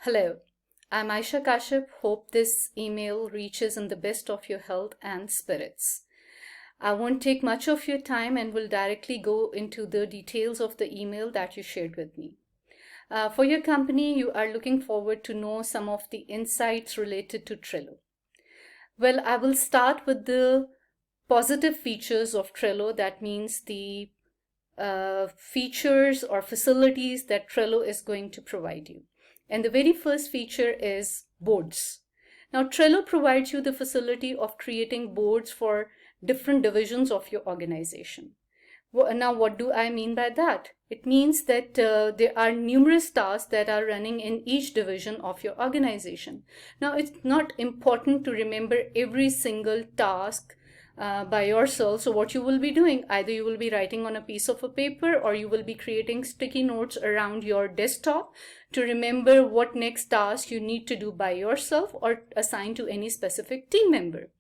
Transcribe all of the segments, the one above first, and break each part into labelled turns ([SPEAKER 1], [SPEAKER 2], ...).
[SPEAKER 1] Hello, I'm Aisha Kashyap. Hope this email reaches in the best of your health and spirits. I won't take much of your time and will directly go into the details of the email that you shared with me. For your company, you are looking forward to know some of the insights related to Trello. Well, I will start with the positive features of Trello. That means the features or facilities that Trello is going to provide you. And the very first feature is boards. Now, Trello provides you the facility of creating boards for different divisions of your organization. Now, what do I mean by that? It means that there are numerous tasks that are running in each division of your organization. Now, it's not important to remember every single task by yourself. So what you will be doing, either you will be writing on a piece of a paper or you will be creating sticky notes around your desktop to remember what next task you need to do by yourself or assign to any specific team member.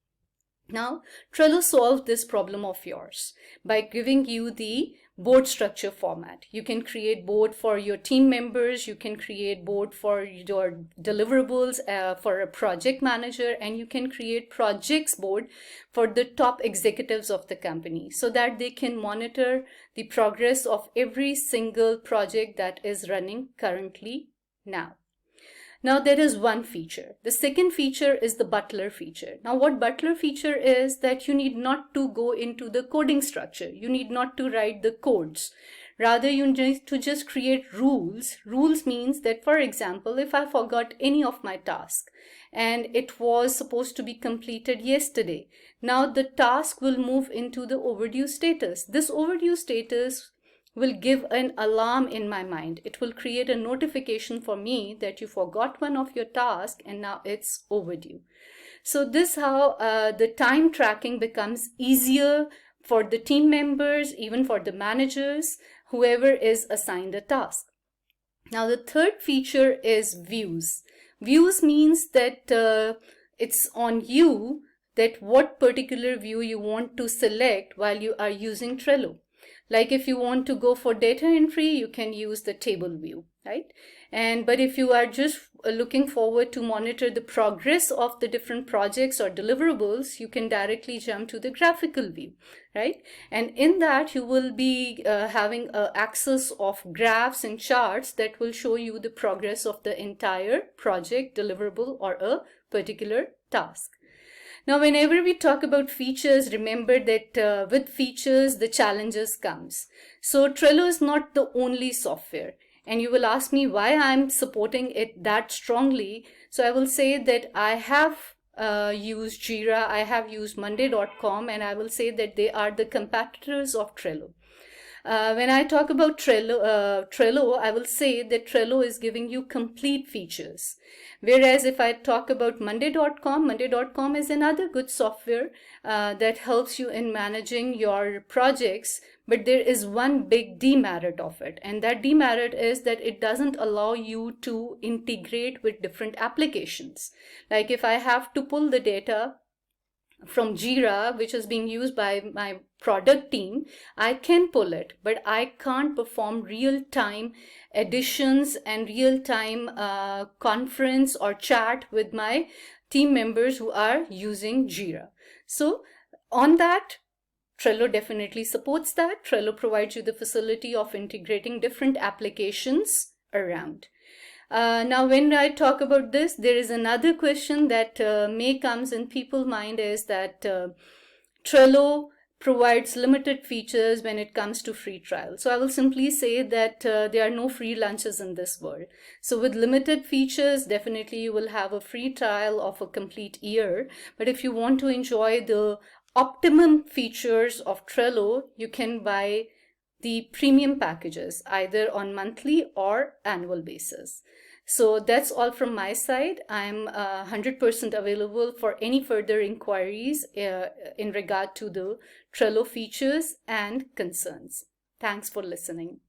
[SPEAKER 1] Now, Trello solved this problem of yours by giving you the board structure format. You can create board for your team members, you can create board for your deliverables for a project manager, and you can create projects board for the top executives of the company so that they can monitor the progress of every single project that is running currently now. Now there is one feature. The second feature is the Butler feature. Now what Butler feature is that you need not to go into the coding structure. You need not to write the codes. Rather, you need to just create rules. Rules means that, for example, if I forgot any of my task and it was supposed to be completed yesterday, now the task will move into the overdue status. This overdue status will give an alarm in my mind. It will create a notification for me that you forgot one of your tasks and now it's overdue. So this is how the time tracking becomes easier for the team members, even for the managers, whoever is assigned a task. Now the third feature is views. Views means that it's on you that what particular view you want to select while you are using Trello. Like if you want to go for data entry, you can use the table view, right? But if you are just looking forward to monitor the progress of the different projects or deliverables, you can directly jump to the graphical view, right? And in that, you will be having access of graphs and charts that will show you the progress of the entire project, deliverable, or a particular task. Now, whenever we talk about features, remember that with features, the challenges comes. So Trello is not the only software. And you will ask me why I'm supporting it that strongly. So I will say that I have used Jira, I have used Monday.com, and I will say that they are the competitors of Trello. When I talk about Trello, I will say that Trello is giving you complete features. Whereas if I talk about Monday.com is another good software that helps you in managing your projects. But there is one big demerit of it. And that demerit is that it doesn't allow you to integrate with different applications. Like if I have to pull the data from Jira, which is being used by my product team, I can pull it, but I can't perform real-time additions and real-time conference or chat with my team members who are using Jira. So on that, Trello definitely supports that. Trello provides you the facility of integrating different applications around. Now, when I talk about this, there is another question that may comes in people's mind is that Trello provides limited features when it comes to free trial. So I will simply say that there are no free lunches in this world. So with limited features, definitely you will have a free trial of a complete year. But if you want to enjoy the optimum features of Trello, you can buy the premium packages either on monthly or annual basis. So that's all from my side. I'm 100% available for any further inquiries in regard to the Trello features and concerns. Thanks for listening.